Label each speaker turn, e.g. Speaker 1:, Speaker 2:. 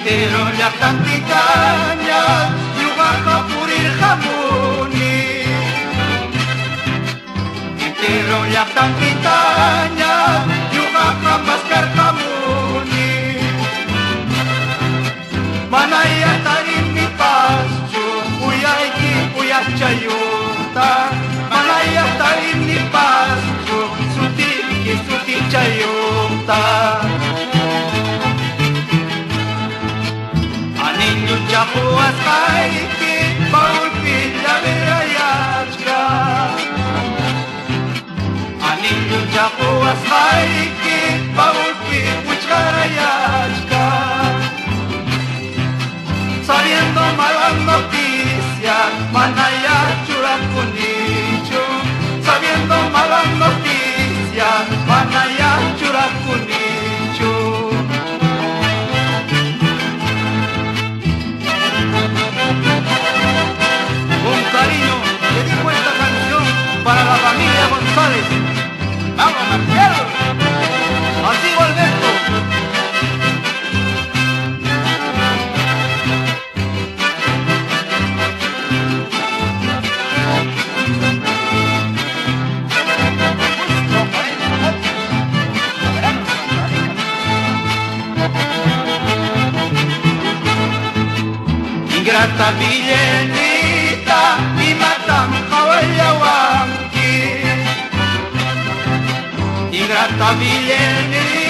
Speaker 1: Intero llaktanti caña, yugaja purir jamuni. Intero llaktanti caña, yugaja maskar jamuni. Manaya tarim mi paschu, uyayki uyachayuta. Manaya tarim mi paschu, sutiki sutichayuta. Aninyu chapuas kaiki, paulpi la verayachka. Aninyu chapuas kaiki, paulpi uchkarayachka. Sabiendo malas noticias, manaya churakunichu. Sabiendo malas noticias, manaya churakunichu. Con cariño dedico esta canción para la familia González. ¡Vamos, Marcial! ¡Así Alberto! Ingrata villenita y matam hawayawanki. Ingrata villenita